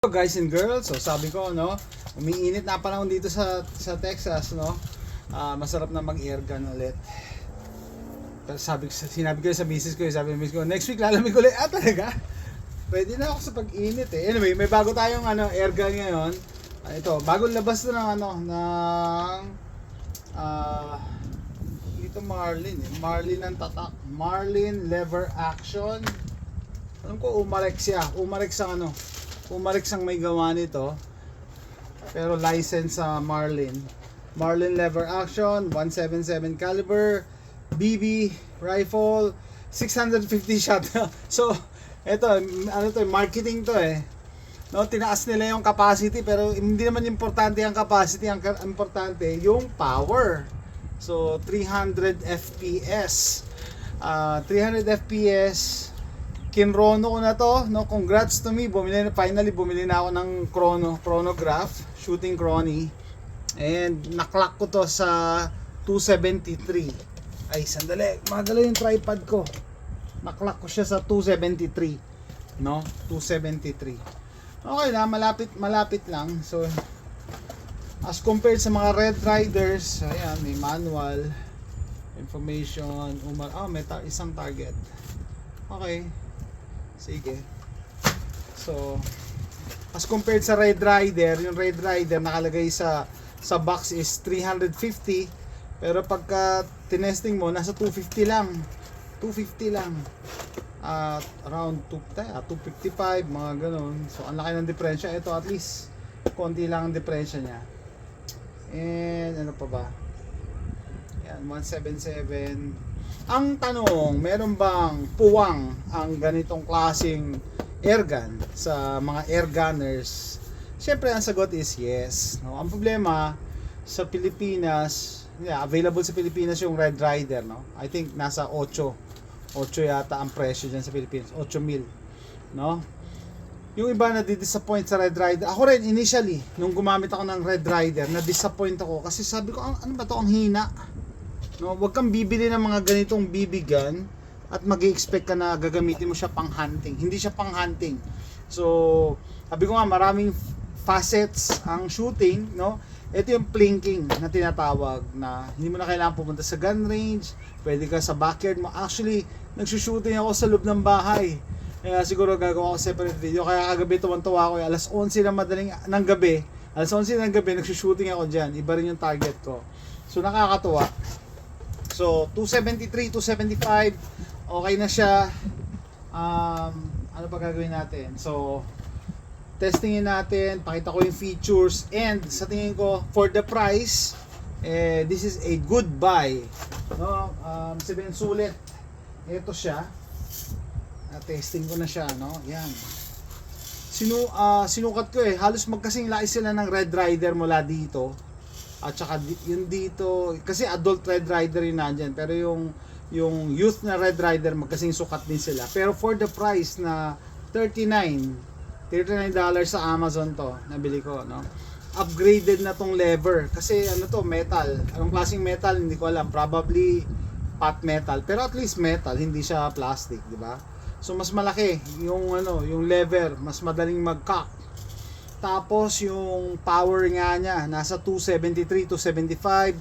Guys and girls, so sabi ko no, umiinit na panahon dito sa Texas no. Masarap na mag-air gun ulit. Pero sinabi ko sa misis ko, sabi ng misis ko, next week lalamig ulit. Talaga? Pwede na ako sa pag-init eh. Anyway, may bago tayong air gun ngayon. Ito, bagong labas na ng ito Marlin eh. Marlin ang tatak. Marlin lever action. Alam ko Umarex siya. Umarex ang may gawa nito. Pero license sa Marlin. Marlin lever action, 177 caliber, BB rifle, 650 shot. So, ito, marketing to eh. No, tinaas nila yung capacity pero hindi naman importante ang capacity, ang importante yung power. So, 300 FPS. 300 FPS. Kinrono ko na to, no? Congrats to me. Finally bumili na ako ng chronograph, shooting chrono. And naklock ko to sa 273. Ay, sandali, magalaw yung tripod ko. Naklock ko siya sa 273, no? 273. Okay na, malapit lang. So as compared sa mga Red Riders, ayan, may manual, information, may isang target. Okay. Sige. So, as compared sa Red Rider, yung Red Rider nakalagay sa box is 350, pero pagka tinesting mo nasa 250 lang. 250 lang. Around 255, mga ganun. So, ang laki ng diferensya. Ito at least konti lang ang diferensya niya. And ano pa ba? Yan, 177. Ang tanong, meron bang puwang ang ganitong klaseng airgun sa mga airgunners? Siyempre ang sagot is yes. No? Ang problema sa Pilipinas, available sa Pilipinas yung Red Rider, no? I think nasa 8 yata ang presyo diyan sa Pilipinas, 8,000, no? Yung iba na di-disappoint sa Red Rider. Ako rin initially nung gumamit ako ng Red Rider, na-disappoint ako kasi sabi ko, ano ba 'to, ang hina. No, wag kang bibili ng mga ganitong BB gun at mag-expect ka na gagamitin mo siya pang hunting. Hindi siya pang hunting. So, sabi ko nga maraming facets ang shooting, no? Ito yung plinking na tinatawag, na hindi mo na kailangan pumunta sa gun range, pwede ka sa backyard mo. Actually, nagsushooting ako sa loob ng bahay. Kaya siguro gagawa ko separate video. Kaya kagabi tuwan-tuwa ako, alas 11 ng gabi, nagsushooting ako diyan. Iba rin yung target ko. So, nakakatuwa. So, 273, 275, okay na siya. Ano pa gagawin natin? So, testingin natin, pakita ko yung features, and sa tingin ko, for the price, this is a good buy. No? Sabihin sulit. Ito siya. Testing ko na siya, no? Yan. Sinukat ko eh. Halos magkasing laki sila ng Red Rider mula dito. At saka yung dito, kasi adult Red Rider yun nandyan, pero yung youth na Red Rider magkasing sukat din sila. Pero for the price na $39 sa Amazon to, nabili ko, no? Upgraded na tong lever, kasi ano to, metal. Anong klaseng metal, hindi ko alam, probably pot metal, pero at least metal, hindi siya plastic, di ba? So mas malaki yung yung lever, mas madaling mag-cock. Tapos yung power nga niya nasa 273, 275.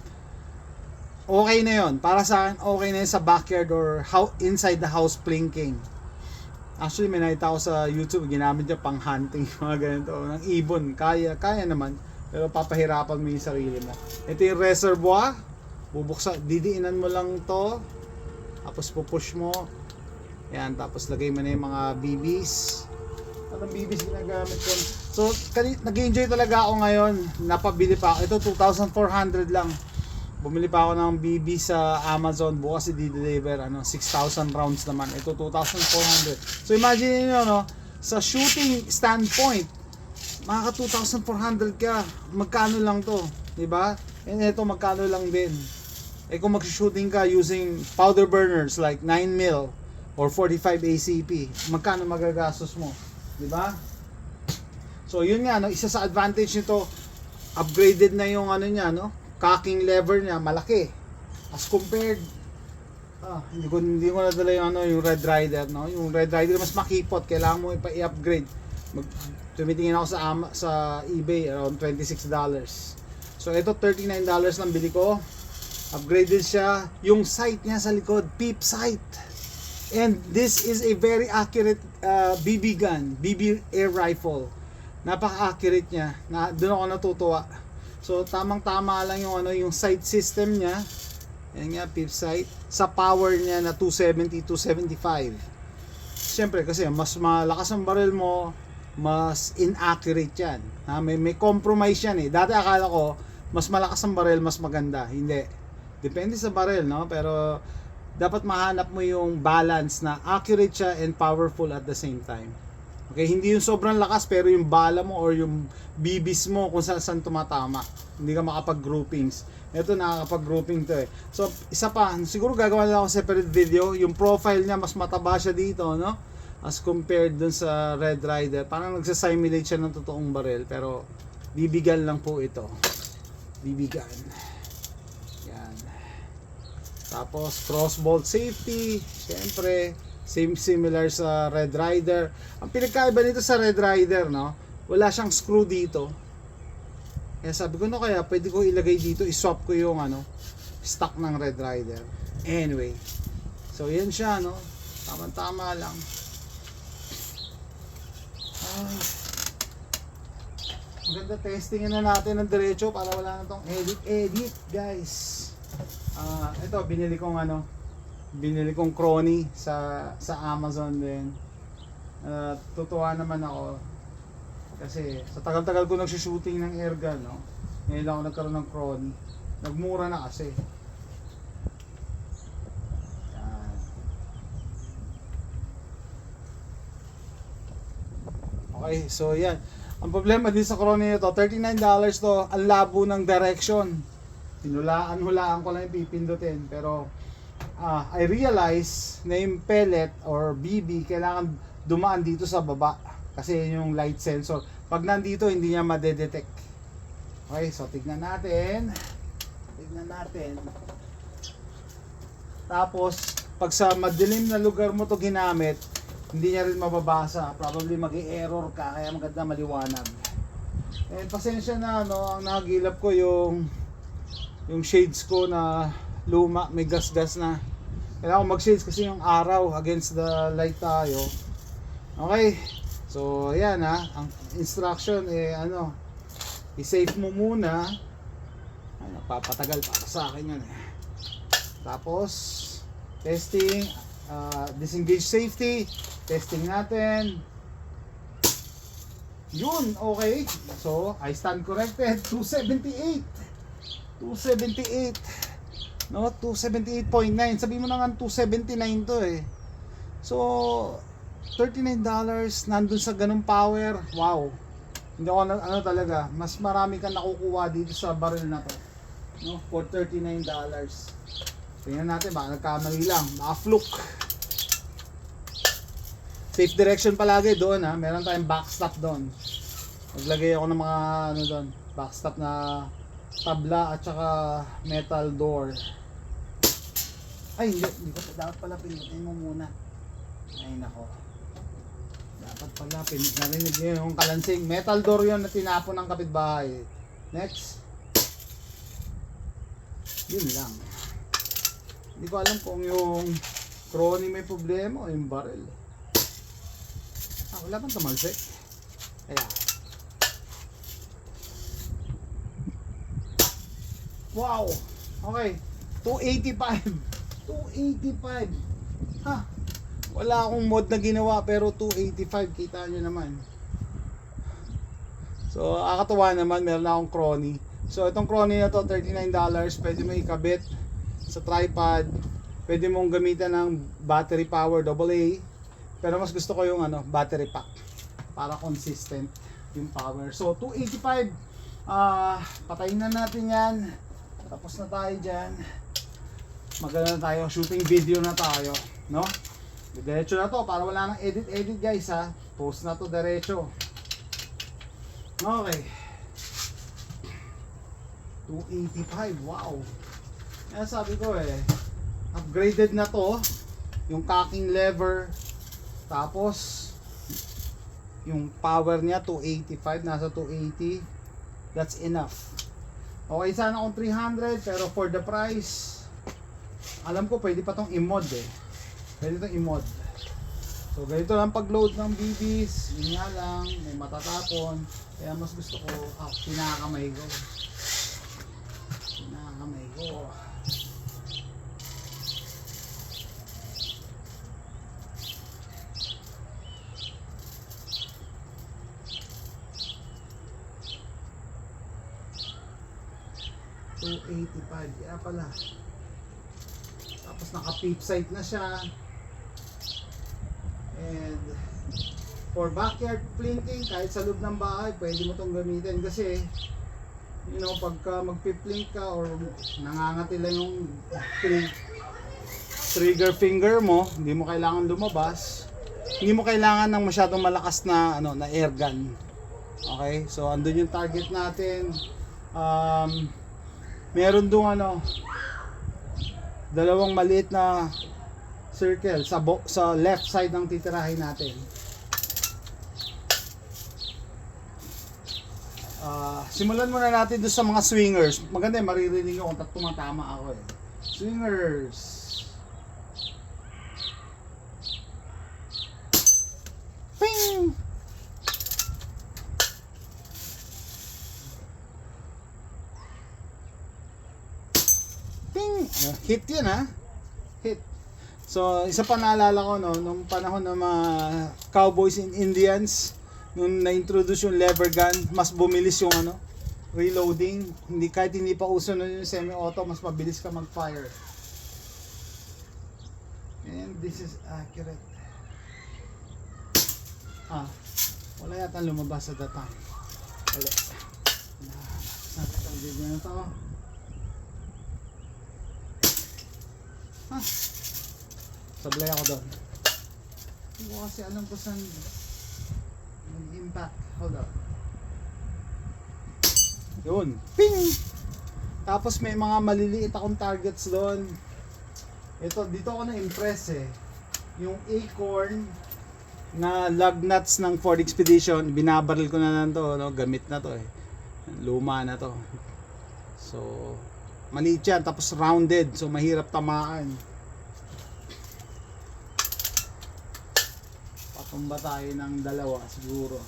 Okay na yon. Para sa akin, okay na yun sa backyard or inside the house plinking. Actually, may nakita ko sa YouTube, ginamit niya pang hunting, mga ganito, ng ibon. Kaya naman, pero papahirapan mo yung sarili mo. Ito yung reservoir. Didiinan mo lang to. Tapos pupush mo. Yan, tapos lagay mo na yung mga BBs. Anong BBs ginagamit ko? So, nag-enjoy talaga ako ngayon. Napabili pa ako. Ito, 2,400 lang. Bumili pa ako ng BB sa Amazon. Bukas i-deliver. 6,000 rounds naman. Ito, 2,400. So, imagine niyo, no? Sa shooting standpoint, makaka 2,400 ka. Magkano lang to? Diba? And ito, magkano lang din. Kung mag-shooting ka using powder burners like 9mm or 45 ACP, magkano magagastos mo? Diba? So yun nga, no, isa sa advantage nito, upgraded na yung niya, no, cocking lever niya, malaki as compared hindi ko nadala yung Red Rider, no? Yung Red Rider mas makipot, kailangan mo i-upgrade. tumitingin ako sa eBay around $26. So ito $39 lang bili ko. Upgraded siya. Yung sight niya sa likod, peep sight. And this is a very accurate BB gun, BB air rifle. Napaka-accurate niya. Doon ako natutuwa. So tamang-tama lang yung yung sight system niya. Yan nga, peep sight. Sa power niya na 270, 275. Siyempre kasi mas malakas ang barrel mo, mas inaccurate yan. May compromise yan eh. Dati akala ko, mas malakas ang barrel, mas maganda. Hindi. Depende sa barrel, no? Pero dapat mahanap mo yung balance na accurate siya and powerful at the same time. Okay, hindi yung sobrang lakas pero yung bala mo or yung bibis mo kung saan tumatama. Hindi ka makapag-groupings. Ito nakakapag-grouping to eh. So, isa pa, siguro gagawa lang ako separate video. Yung profile niya, mas mataba siya dito, no? As compared dun sa Red Rider. Parang nagsasimulate siya ng totoong barrel. Pero, bibigan lang po ito. Bibigan. Yan. Tapos, crossbolt safety. Siyempre, similar sa Red Rider. Ang pinagkaiba nito sa Red Rider, no? Wala siyang screw dito. Kaya sabi ko, no, kaya pwede ko ilagay dito, iswap ko yung stock ng Red Rider. Anyway, so yan siya, no? Tama-tama lang. Ay. Maganda, testingin na natin ng diretso para wala na tong edit, guys. Ito, binili kong Crony sa Amazon din. Tutuwa naman ako. Kasi sa tagal-tagal ko nagsushooting ng airgun, no? Ngayon lang ako nagkaroon ng Crony. Nagmura na kasi. Yan. Okay, so yan. Ang problema din sa Crony nito, $39 to, ang labo ng direction. Hulaan ko lang yung pipindutin. Pero I realize na yung pellet or BB kailangan dumaan dito sa baba. Kasi yung light sensor. Pag nandito, hindi niya madedetect. Okay, so tignan natin. Tapos, pag sa madilim na lugar mo to ginamit, hindi niya rin mababasa. Probably mag-i-error ka, kaya maganda maliwanag. And pasensya na, ang nakagilap ko yung shades ko na luma, may gas-gas na. Kailangan ko mag-shades kasi yung araw against the light tayo. Okay. So, ayan ang instruction i-save mo muna. Ay, napapatagal para sa akin yun eh. Tapos, testing, disengage safety, testing natin. Yun, okay. So, I stand corrected, 278. No, 278.9. Sabi mo na nga 279 to eh. So, $39 nandun sa ganung power. Wow. Hindi ako talaga, mas marami kang nakukuha dito sa barrel na to, no, for $39. Tingnan natin, baka nagkamali lang, baka fluke. Safe direction palagi doon meron tayong backstop doon. Maglagay ako ng mga doon, backstop na tabla at saka metal door. Ay, hindi ko dapat pala pinutin mo muna. Ay nako. Dapat pala, narinig nyo yung kalansing. Metal door yun na tinapon ng kapitbahay. Next. Yun lang. Hindi ko alam kung yung Crony may problema o yung barrel. Wala bang tumalsik? Kaya. Wow! Okay. 285. 285. Ha? Wala akong mod na ginawa pero 285, kita nyo naman. So, akatuwa naman, meron na akong Crony. So, itong Crony na to, $39, pwede mo ikabit sa tripod. Pwede mong gamitan ng battery power AA. Pero mas gusto ko yung battery pack para consistent yung power. So, 285. Patayin na natin yan. Tapos na tayo dyan. Maganda na tayo, shooting video na tayo, no? Diretso na to para wala nang edit guys Post na to diretso. Okay. 285. Wow. Kaya sabi ko upgraded na to. Yung cocking lever. Tapos yung power niya 285, nasa 280. That's enough. Okay, sana kung 300, pero for the price, alam ko pwede pa tong i-mod eh. Pwede itong i-mod. So ganito lang pag-load ng BBs, yun nga lang, may matatapon. Kaya mas gusto ko, pinakamay ko. Pinakamay ko. $285, kaya pala. Tapos naka-peep sight na siya. And for backyard plinking, kahit sa loob ng bahay, pwede mo itong gamitin kasi you know, pagka magpiplink ka or nangangati lang yung trigger finger mo, hindi mo kailangan lumabas, hindi mo kailangan ng masyadong malakas na na air gun. Okay, so andun yung target natin. Meron doon dalawang maliit na circle sa left side ng titirahin natin. Simulan muna natin doon sa mga swingers. Maganda, maririnig ko kung tumatama ako eh. Swingers. Ping! Ping! Hit yun ha. Hit. So, isa pa naalala ko nung panahon ng mga Cowboys and Indians, nung na-introduce yung lever gun, mas bumilis yung reloading. Kahit hindi pa uso nun yung semi-auto, mas mabilis ka mag-fire. And this is accurate. Wala yata lumabas sa data. Wala. Nakakasakit ang video na to. Sablay ako doon. Hindi ko kasi alam kung saan mag-impact. Hold on. Yun. Ping! Tapos may mga maliliit akong targets doon. Dito ako na-impress eh. Yung acorn na lug nuts ng Ford Expedition, binabaril ko na lang to. Gamit na to eh. Luma na to. So, maliit yan. Tapos rounded. So, mahirap tamaan. Patumba tayo ng dalawa siguro.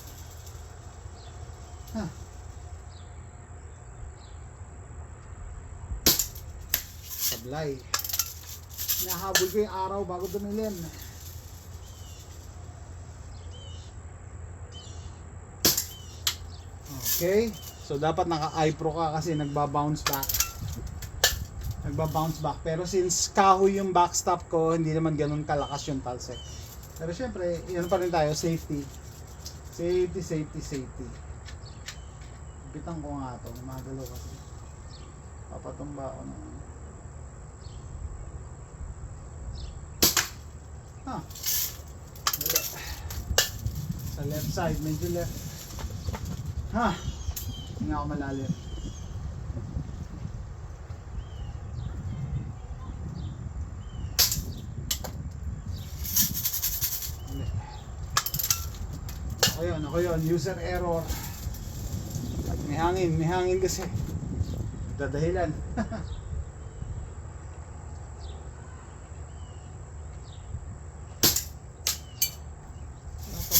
Sablay. Nahabol ko yung araw bago dumilim. Okay. So dapat naka-eye pro ka kasi nagba-bounce back. Pero since kahoy yung backstop ko, hindi naman ganun kalakas yung talsek. Pero syempre, yan pa rin tayo, safety. Safety. Bitang ko nga ito, magalaw kasi. Papatumba ako na. Sa left side, medyo left. Hindi ako malalim. Ako yun, user error. May hangin kasi. Dadahilan.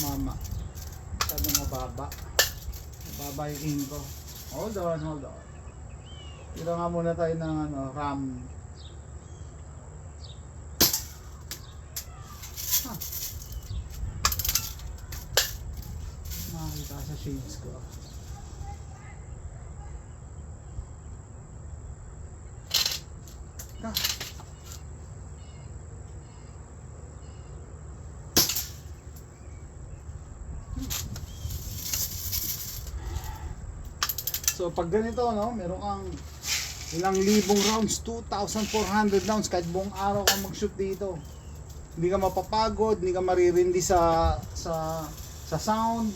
Mama. Sabi mababa yung aim ko. Hold on. Tira nga muna tayo ng RAM. Makakita sa shades ko. So pag ganito meron kang ilang libong rounds, 2,400 rounds kahit buong araw kang mag-shoot dito. Hindi ka mapapagod, hindi ka maririndi sa sound.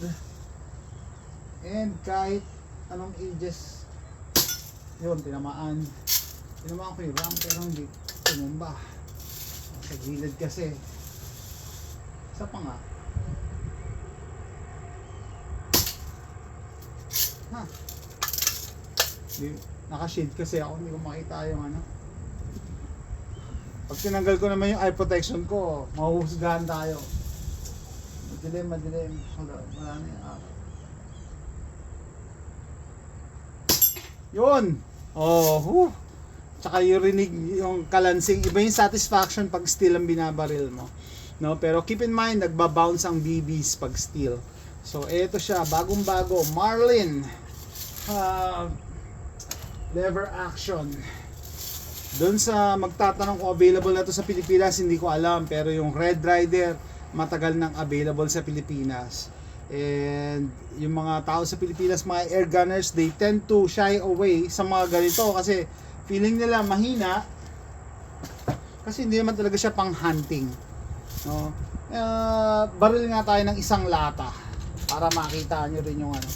And kahit anong ages, yun, tinamaan ko yung RAM pero hindi tumumba. Sa gilid kasi. Isa pa nga. Ha. Naka-shade kasi ako, hindi ko makita yung ano. Pag tinanggal ko naman yung eye protection ko, mahuhusgahan tayo. Madilim. Wala na yung araw. Yun! Oh, Tsaka yung rinig, yung kalansing, iba yung satisfaction pag steel ang binabaril mo. No? Pero keep in mind, nagbabounce ang BBs pag steel. So, eto siya, bagong-bago, Marlin. Lever action. Doon sa magtatanong kung available na to sa Pilipinas, hindi ko alam. Pero yung Red Rider, matagal nang available sa Pilipinas. And yung mga tao sa Pilipinas, mga air gunners, they tend to shy away sa mga ganito kasi feeling nila mahina. Kasi hindi naman talaga siya pang hunting. No? Baril nga tayo ng isang lata para makita nyo rin yung ano.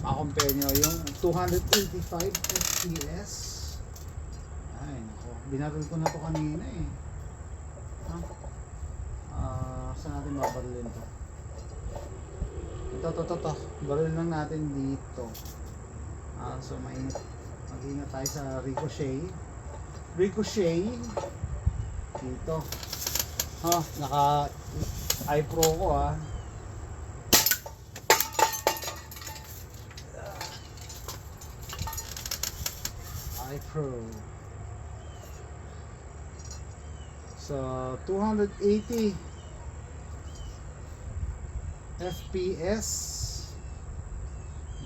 Ma-compare nyo yung 285 FPS. Ay nako, binaril ko na to kanina eh. Saan natin mabarilin to? Ito. Baril lang natin dito. So mag-ingat tayo sa ricochet. Dito. Naka iPro ko iPro. So 280 FPS,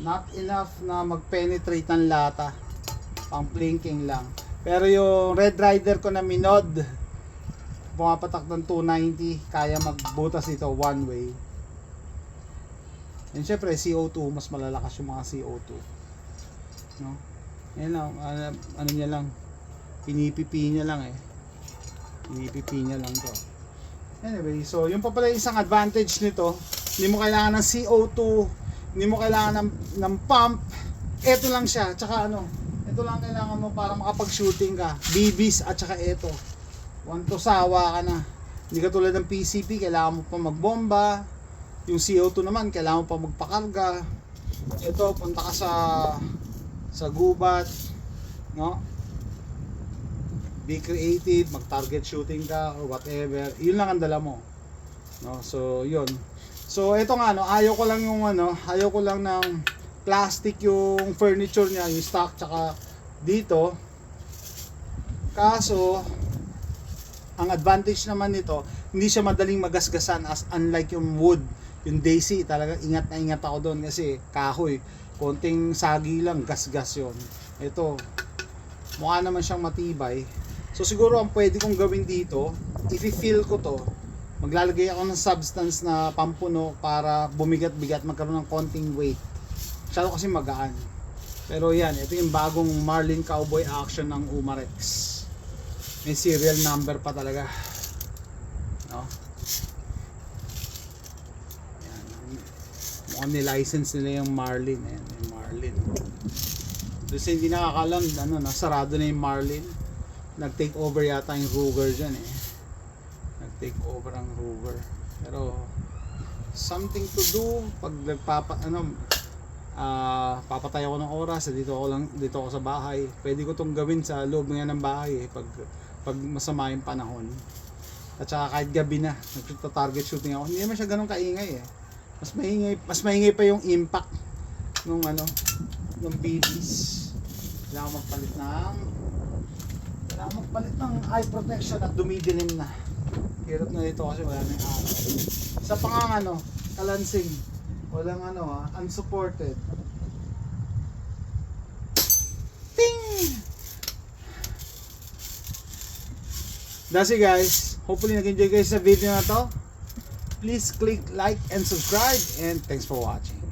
not enough na mag-penetrate ng lata, pang blinking lang. Pero yung Red Rider ko na Minod, pumapatak ng 290, kaya magbutas ito one way. And syempre CO2, mas malalakas yung mga CO2, no? Yan lang, ano niya lang, pinipipi niya lang to. Anyway, so yung pa pala isang advantage nito, hindi mo kailangan ng CO2, hindi mo kailangan ng pump. Ito lang siya, tsaka ito lang kailangan mo para makapag-shooting ka. BBs at tsaka ito. Sawa ka na. Hindi ka tulad ng PCP, kailangan mo pa magbomba. Yung CO2 naman, kailangan mo pa magpakarga. Ito, punta ka sa gubat, no? Be creative, mag-target shooting ka or whatever. Yun lang ang dala mo. No? So, yun. So, ito nga, ayaw ko lang ng plastic yung furniture niya, yung stock, tsaka dito. Kaso, ang advantage naman nito, hindi siya madaling magasgasan as unlike yung wood. Yung Daisy, talaga ingat na ingat ako doon kasi kahoy. Konting sagi lang, gasgas yun. Ito, mukha naman siyang matibay. So siguro ang pwede kong gawin dito, i-fill ko to, maglalagay ako ng substance na pampuno para bumigat-bigat, magkaroon ng konting weight. Masyado kasi magaan. Pero yan, ito yung bagong Marlin Cowboy Action ng Umarex. May serial number pa talaga. No? Yan. Mukhang ni-license nila yung Marlin. Ayan, yung Marlin. Kasi hindi nakakalam, nasarado na yung Marlin. Nag-take over yata yung Ruger dyan eh. Nag-take over ang Ruger. Pero something to do pag papatay ako ng oras, dito ako sa bahay. Pwede ko tong gawin sa loob ng bahay eh, pag masama yung panahon. At saka kahit gabi na, nagta-target shooting ako. Hindi naman siya ganun kaingay eh. Mas maingay pa yung impact nung ng BBs. Kailangan magpalit ng eye protection at dumidilim na. Hirap na dito kasi wala na yung araw. Isa pa nga kalansing. Walang unsupported. Ting! That's it guys. Hopefully nag-enjoy guys sa video na to. Please click like and subscribe and thanks for watching.